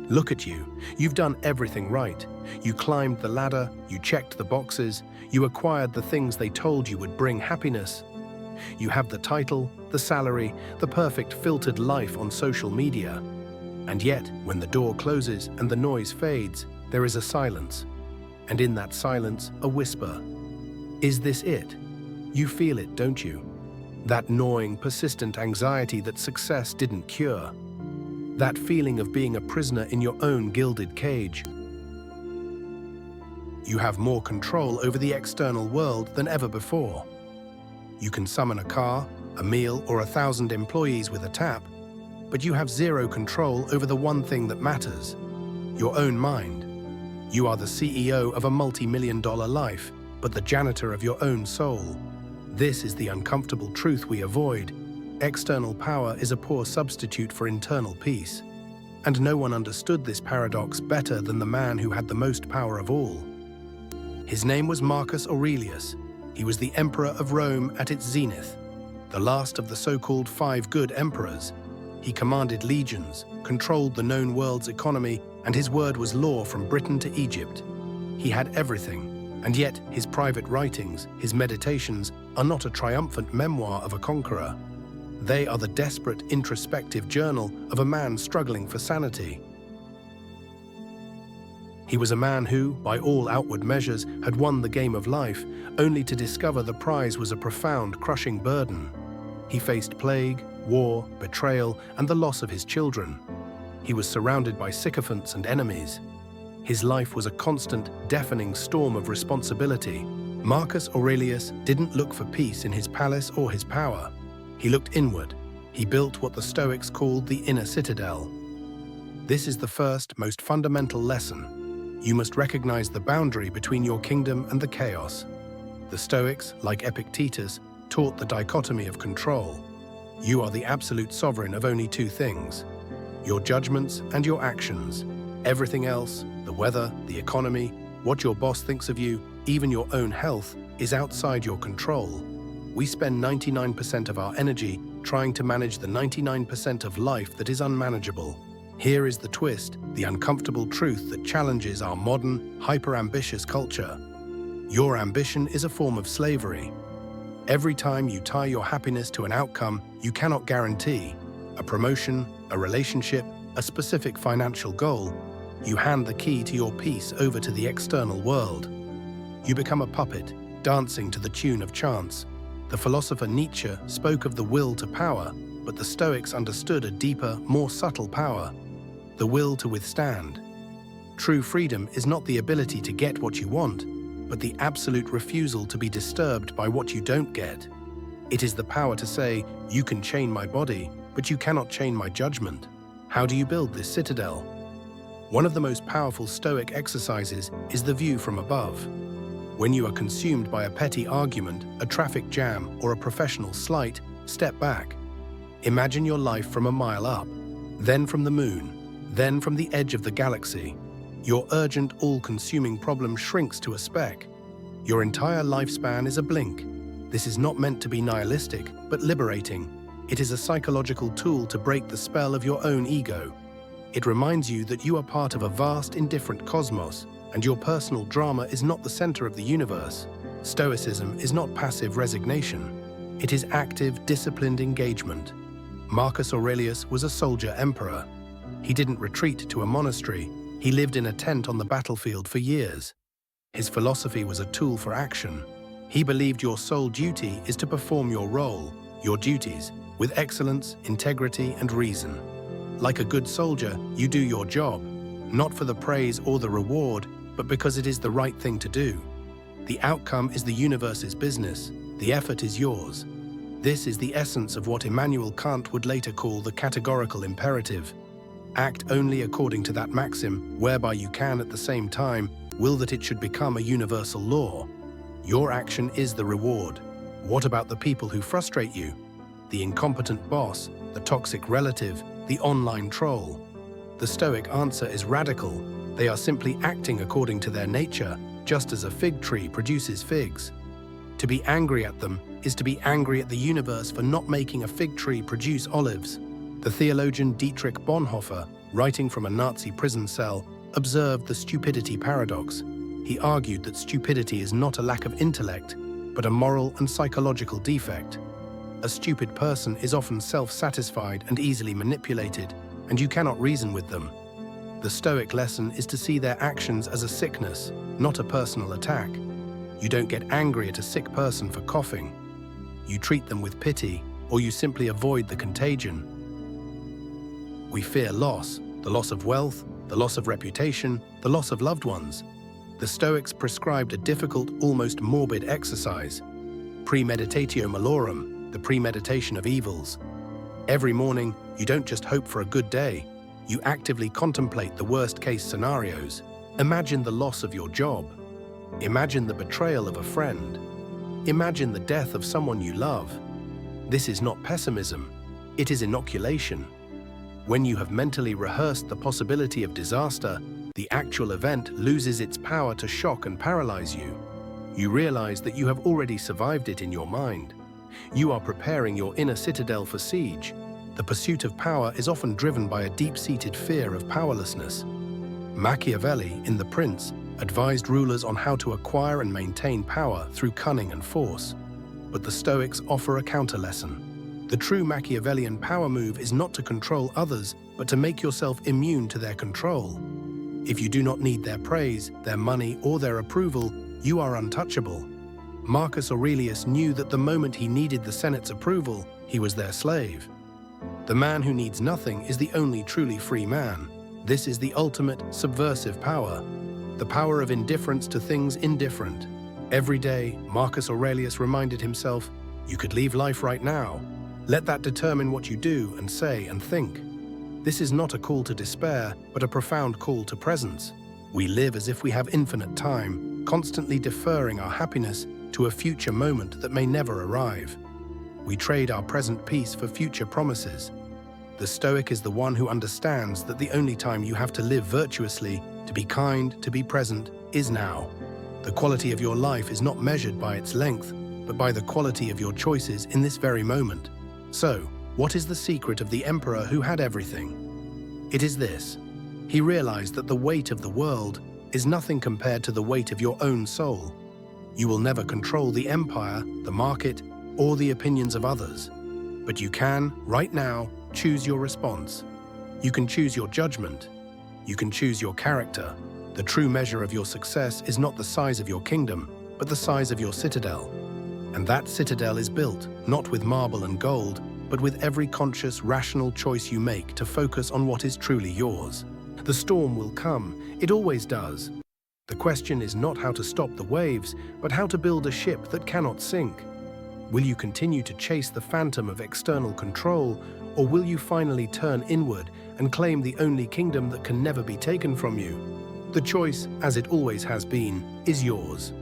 Look at you. You've done everything right. You climbed the ladder, you checked the boxes, you acquired the things they told you would bring happiness. You have the title, the salary, the perfect filtered life on social media. And yet, when the door closes and the noise fades, there is a silence. And in that silence, a whisper. Is this it? You feel it, don't you? That gnawing, persistent anxiety that success didn't cure. That feeling of being a prisoner in your own gilded cage. You have more control over the external world than ever before. You can summon a car, a meal, or 1,000 employees with a tap, but you have zero control over the one thing that matters, your own mind. You are the CEO of a multi-million-dollar life, but the janitor of your own soul. This is the uncomfortable truth we avoid. External power is a poor substitute for internal peace. And no one understood this paradox better than the man who had the most power of all. His name was Marcus Aurelius. He was the emperor of Rome at its zenith, the last of the so-called 5 good emperors. He commanded legions, controlled the known world's economy, and his word was law from Britain to Egypt. He had everything. And yet, his private writings, his meditations, are not a triumphant memoir of a conqueror. They are the desperate, introspective journal of a man struggling for sanity. He was a man who, by all outward measures, had won the game of life, only to discover the prize was a profound, crushing burden. He faced plague, war, betrayal, and the loss of his children. He was surrounded by sycophants and enemies. His life was a constant, deafening storm of responsibility. Marcus Aurelius didn't look for peace in his palace or his power. He looked inward. He built what the Stoics called the Inner Citadel. This is the first, most fundamental lesson. You must recognize the boundary between your kingdom and the chaos. The Stoics, like Epictetus, taught the dichotomy of control. You are the absolute sovereign of only 2 things: your judgments and your actions. Everything else, the weather, the economy, what your boss thinks of you, even your own health, is outside your control. We spend 99% of our energy trying to manage the 99% of life that is unmanageable. Here is the twist, the uncomfortable truth that challenges our modern, hyper-ambitious culture. Your ambition is a form of slavery. Every time you tie your happiness to an outcome you cannot guarantee, a promotion, a relationship, a specific financial goal, you hand the key to your peace over to the external world. You become a puppet, dancing to the tune of chance. The philosopher Nietzsche spoke of the will to power, but the Stoics understood a deeper, more subtle power: the will to withstand. True freedom is not the ability to get what you want, but the absolute refusal to be disturbed by what you don't get. It is the power to say, you can chain my body, but you cannot chain my judgment. How do you build this citadel? One of the most powerful Stoic exercises is the view from above. When you are consumed by a petty argument, a traffic jam, or a professional slight, step back. Imagine your life from a mile up, then from the moon, then from the edge of the galaxy. Your urgent, all-consuming problem shrinks to a speck. Your entire lifespan is a blink. This is not meant to be nihilistic, but liberating. It is a psychological tool to break the spell of your own ego. It reminds you that you are part of a vast, indifferent cosmos, and your personal drama is not the center of the universe. Stoicism is not passive resignation. It is active, disciplined engagement. Marcus Aurelius was a soldier emperor. He didn't retreat to a monastery. He lived in a tent on the battlefield for years. His philosophy was a tool for action. He believed your sole duty is to perform your role, your duties, with excellence, integrity, and reason. Like a good soldier, you do your job, not for the praise or the reward, but because it is the right thing to do. The outcome is the universe's business. The effort is yours. This is the essence of what Immanuel Kant would later call the categorical imperative. Act only according to that maxim, whereby you can at the same time will that it should become a universal law. Your action is the reward. What about the people who frustrate you? The incompetent boss, the toxic relative, the online troll? The Stoic answer is radical. They are simply acting according to their nature, just as a fig tree produces figs. To be angry at them is to be angry at the universe for not making a fig tree produce olives. The theologian Dietrich Bonhoeffer writing from a Nazi prison cell, observed the stupidity paradox. He argued that stupidity is not a lack of intellect, but a moral and psychological defect. A stupid person is often self-satisfied and easily manipulated, and you cannot reason with them. The Stoic lesson is to see their actions as a sickness, not a personal attack. You don't get angry at a sick person for coughing. You treat them with pity, or you simply avoid the contagion. We fear loss, the loss of wealth, the loss of reputation, the loss of loved ones. The Stoics prescribed a difficult, almost morbid exercise, Premeditatio Malorum, the premeditation of evils. Every morning, you don't just hope for a good day, you actively contemplate the worst-case scenarios. Imagine the loss of your job. Imagine the betrayal of a friend. Imagine the death of someone you love. This is not pessimism, it is inoculation. When you have mentally rehearsed the possibility of disaster, the actual event loses its power to shock and paralyze you. You realize that you have already survived it in your mind. You are preparing your inner citadel for siege. The pursuit of power is often driven by a deep-seated fear of powerlessness. Machiavelli, in The Prince, advised rulers on how to acquire and maintain power through cunning and force. But the Stoics offer a counter-lesson. The true Machiavellian power move is not to control others, but to make yourself immune to their control. If you do not need their praise, their money, or their approval, you are untouchable. Marcus Aurelius knew that the moment he needed the Senate's approval, he was their slave. The man who needs nothing is the only truly free man. This is the ultimate subversive power, the power of indifference to things indifferent. Every day, Marcus Aurelius reminded himself, you could leave life right now. Let that determine what you do and say and think. This is not a call to despair, but a profound call to presence. We live as if we have infinite time, constantly deferring our happiness to a future moment that may never arrive. We trade our present peace for future promises. The Stoic is the one who understands that the only time you have to live virtuously, to be kind, to be present, is now. The quality of your life is not measured by its length, but by the quality of your choices in this very moment. So, what is the secret of the emperor who had everything? It is this. He realized that the weight of the world is nothing compared to the weight of your own soul. You will never control the empire, the market, or the opinions of others. But you can, right now, choose your response. You can choose your judgment. You can choose your character. The true measure of your success is not the size of your kingdom, but the size of your citadel. And that citadel is built, not with marble and gold, but with every conscious, rational choice you make to focus on what is truly yours. The storm will come. It always does. The question is not how to stop the waves, but how to build a ship that cannot sink. Will you continue to chase the phantom of external control, or will you finally turn inward and claim the only kingdom that can never be taken from you? The choice, as it always has been, is yours.